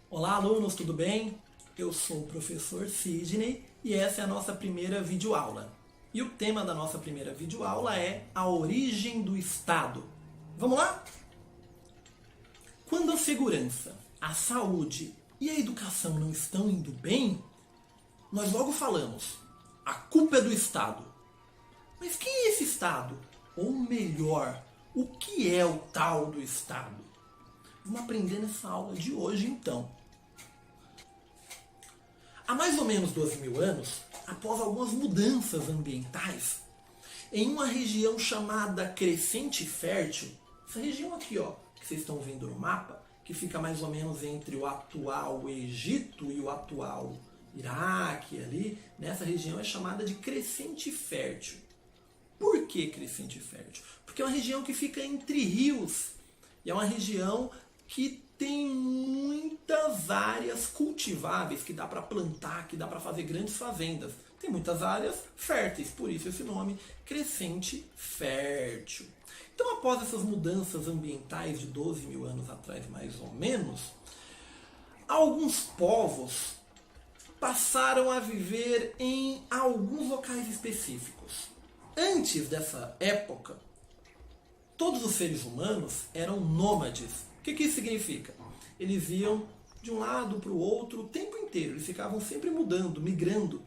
Olá, alunos, tudo bem? Eu sou o professor Sidney e essa é a nossa primeira videoaula. E o tema da nossa primeira videoaula é a origem do Estado. Vamos lá? Quando a segurança, a saúde e a educação não estão indo bem, nós logo falamos, a culpa é do Estado. Mas quem é esse Estado? Ou melhor, o que é o tal do Estado? Vamos aprender nessa aula de hoje então. Há mais ou menos 12.000 anos, após algumas mudanças ambientais, em uma região chamada Crescente Fértil, essa região aqui, ó, que vocês estão vendo no mapa, que fica mais ou menos entre o atual Egito e o atual Iraque ali, nessa região é chamada de Crescente Fértil. Por que Crescente Fértil? Porque é uma região que fica entre rios e é uma região que tem muitas áreas cultiváveis que dá para plantar, que dá para fazer grandes fazendas. Tem muitas áreas férteis, por isso esse nome, Crescente Fértil. Então, após essas mudanças ambientais de 12.000 anos atrás, mais ou menos, alguns povos passaram a viver em alguns locais específicos. Antes dessa época, todos os seres humanos eram nômades. O que isso significa? Eles iam de um lado para o outro o tempo inteiro. Eles ficavam sempre mudando, migrando,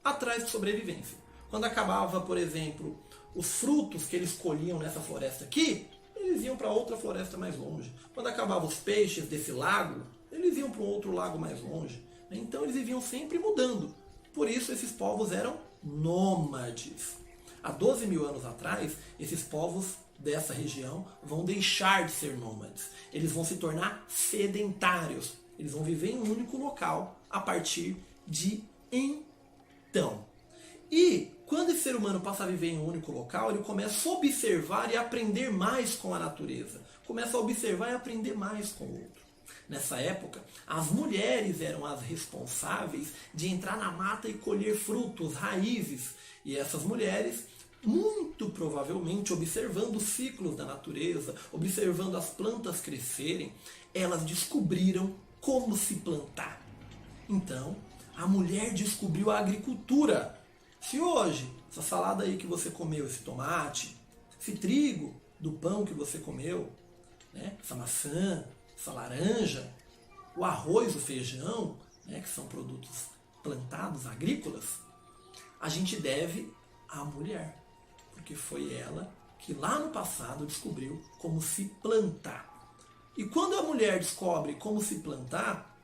atrás de sobrevivência. Quando acabava, por exemplo, os frutos que eles colhiam nessa floresta aqui, eles iam para outra floresta mais longe. Quando acabavam os peixes desse lago, eles iam para um outro lago mais longe. Então eles viviam sempre mudando. Por isso esses povos eram nômades. Há 12.000 anos atrás, esses povos dessa região vão deixar de ser nômades. Eles vão se tornar sedentários. Eles vão viver em um único local a partir de então. E quando esse ser humano passa a viver em um único local, ele começa a observar e aprender mais com a natureza. Começa a observar e aprender mais com o outro. Nessa época, as mulheres eram as responsáveis de entrar na mata e colher frutos, raízes. E essas mulheres, muito provavelmente observando os ciclos da natureza, observando as plantas crescerem, elas descobriram como se plantar. Então, a mulher descobriu a agricultura. Se hoje, essa salada aí que você comeu, esse tomate, esse trigo do pão que você comeu, né, essa maçã, essa laranja, o arroz, o feijão, né, que são produtos plantados, agrícolas, a gente deve à mulher. Porque foi ela que lá no passado descobriu como se plantar. E quando a mulher descobre como se plantar,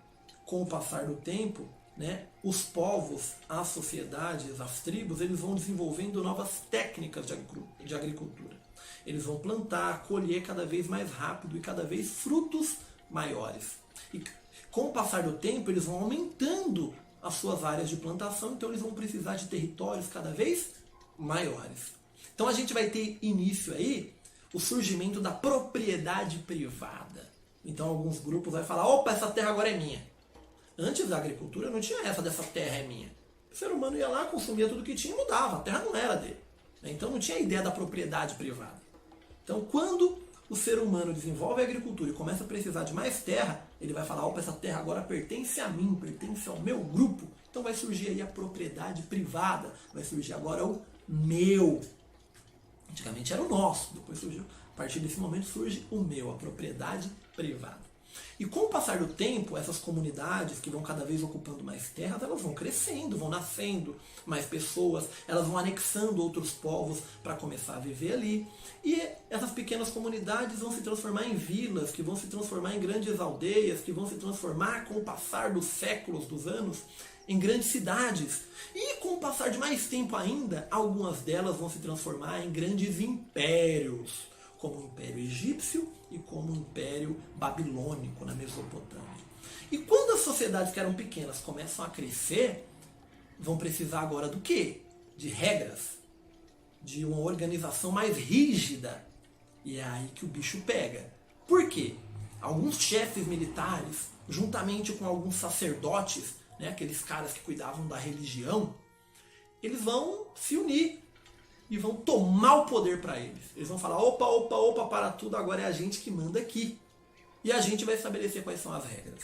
com o passar do tempo, né, os povos, as sociedades, as tribos, eles vão desenvolvendo novas técnicas de agricultura. Eles vão plantar, colher cada vez mais rápido e cada vez frutos maiores. E com o passar do tempo, eles vão aumentando as suas áreas de plantação, então eles vão precisar de territórios cada vez maiores. Então a gente vai ter início aí o surgimento da propriedade privada. Então alguns grupos vão falar, opa, essa terra agora é minha. Antes da agricultura não tinha essa dessa terra é minha. O ser humano ia lá, consumia tudo que tinha e mudava, a terra não era dele. Então não tinha a ideia da propriedade privada. Então quando o ser humano desenvolve a agricultura e começa a precisar de mais terra, ele vai falar, opa, essa terra agora pertence a mim, pertence ao meu grupo. Então vai surgir aí a propriedade privada, vai surgir agora o meu. Antigamente era o nosso, depois surgiu, a partir desse momento surge o meu, a propriedade privada. E com o passar do tempo, essas comunidades que vão cada vez ocupando mais terras, elas vão crescendo, vão nascendo mais pessoas, elas vão anexando outros povos para começar a viver ali. E essas pequenas comunidades vão se transformar em vilas, que vão se transformar em grandes aldeias, que vão se transformar com o passar dos séculos, dos anos, em grandes cidades. E com o passar de mais tempo ainda, algumas delas vão se transformar em grandes impérios, como o Império Egípcio e como o Império Babilônico na Mesopotâmia. E quando as sociedades que eram pequenas começam a crescer, vão precisar agora do quê? De regras, de uma organização mais rígida. E é aí que o bicho pega. Por quê? Alguns chefes militares, juntamente com alguns sacerdotes, né, aqueles caras que cuidavam da religião, eles vão se unir e vão tomar o poder para eles. Eles vão falar, opa, opa, opa, para tudo, agora é a gente que manda aqui. E a gente vai estabelecer quais são as regras.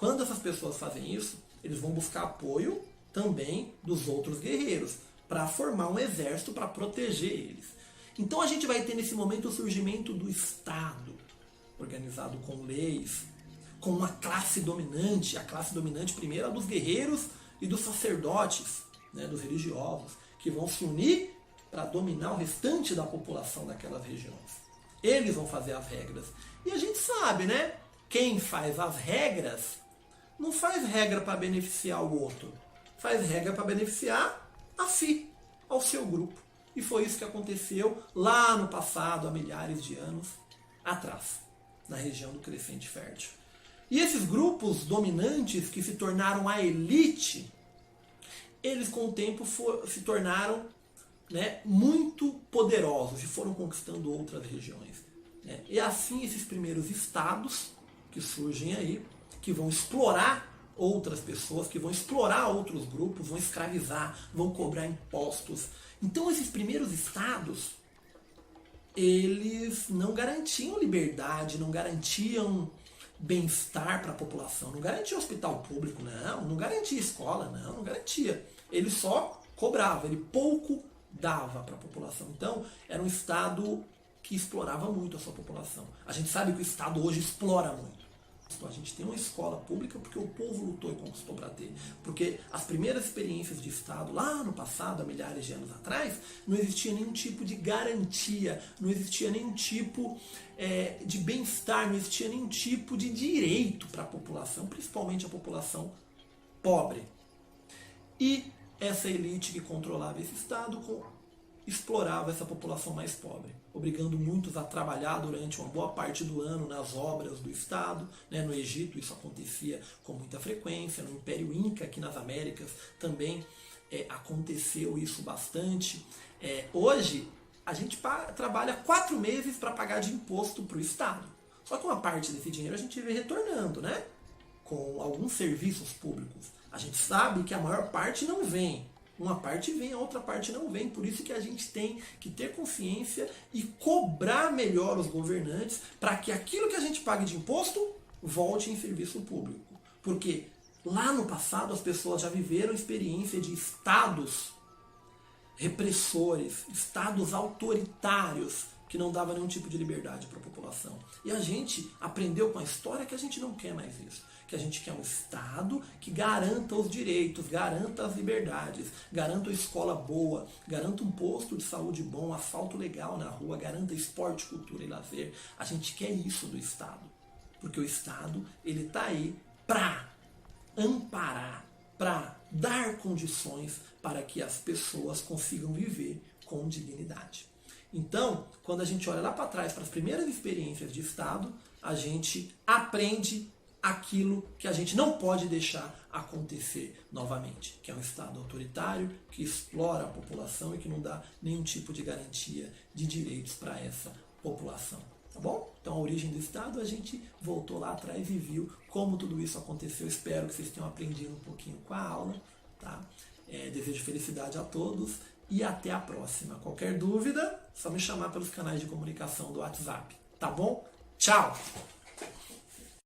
Quando essas pessoas fazem isso, eles vão buscar apoio também dos outros guerreiros, para formar um exército para proteger eles. Então a gente vai ter nesse momento o surgimento do Estado, organizado com leis, com uma classe dominante. A classe dominante primeiro é a dos guerreiros e dos sacerdotes, né, dos religiosos, que vão se unir para dominar o restante da população daquelas regiões. Eles vão fazer as regras. E a gente sabe, né? Quem faz as regras não faz regra para beneficiar o outro. Faz regra para beneficiar a si, ao seu grupo. E foi isso que aconteceu lá no passado, há milhares de anos atrás, na região do Crescente Fértil. E esses grupos dominantes que se tornaram a elite, eles com o tempo se tornaram, né, muito poderosos e foram conquistando outras regiões. Né? E assim esses primeiros estados que surgem aí, que vão explorar outras pessoas, que vão explorar outros grupos, vão escravizar, vão cobrar impostos. Então esses primeiros estados, eles não garantiam liberdade, não garantiam bem-estar para a população, não garantia hospital público, não garantia escola, não garantia. Ele só cobrava, ele pouco dava para a população. Então era um Estado que explorava muito a sua população. A gente sabe que o Estado hoje explora muito. A gente tem uma escola pública porque o povo lutou e conquistou para ter. Porque as primeiras experiências de Estado, lá no passado, há milhares de anos atrás, não existia nenhum tipo de garantia, não existia nenhum tipo de bem-estar, não existia nenhum tipo de direito para a população, principalmente a população pobre. E essa elite que controlava esse Estado explorava essa população mais pobre, obrigando muitos a trabalhar durante uma boa parte do ano nas obras do Estado. Né? No Egito isso acontecia com muita frequência, no Império Inca, aqui nas Américas, também aconteceu isso bastante. Hoje, a gente trabalha 4 meses para pagar de imposto para o Estado. Só que uma parte desse dinheiro a gente vê retornando, né? Com alguns serviços públicos. A gente sabe que a maior parte não vem. Uma parte vem, a outra parte não vem. Por isso que a gente tem que ter consciência e cobrar melhor os governantes para que aquilo que a gente pague de imposto volte em serviço público. Porque lá no passado as pessoas já viveram experiência de estados repressores, estados autoritários, que não davam nenhum tipo de liberdade para a população. E a gente aprendeu com a história que a gente não quer mais isso. Que a gente quer um Estado que garanta os direitos, garanta as liberdades, garanta uma escola boa, garanta um posto de saúde bom, asfalto legal na rua, garanta esporte, cultura e lazer. A gente quer isso do Estado. Porque o Estado, ele está aí para amparar, para dar condições para que as pessoas consigam viver com dignidade. Então, quando a gente olha lá para trás, para as primeiras experiências de Estado, a gente aprende aquilo que a gente não pode deixar acontecer novamente, que é um Estado autoritário, que explora a população e que não dá nenhum tipo de garantia de direitos para essa população. Tá bom? Então a origem do Estado, a gente voltou lá atrás e viu como tudo isso aconteceu. Espero que vocês tenham aprendido um pouquinho com a aula. Tá? Desejo felicidade a todos e até a próxima. Qualquer dúvida, só me chamar pelos canais de comunicação do WhatsApp. Tá bom? Tchau!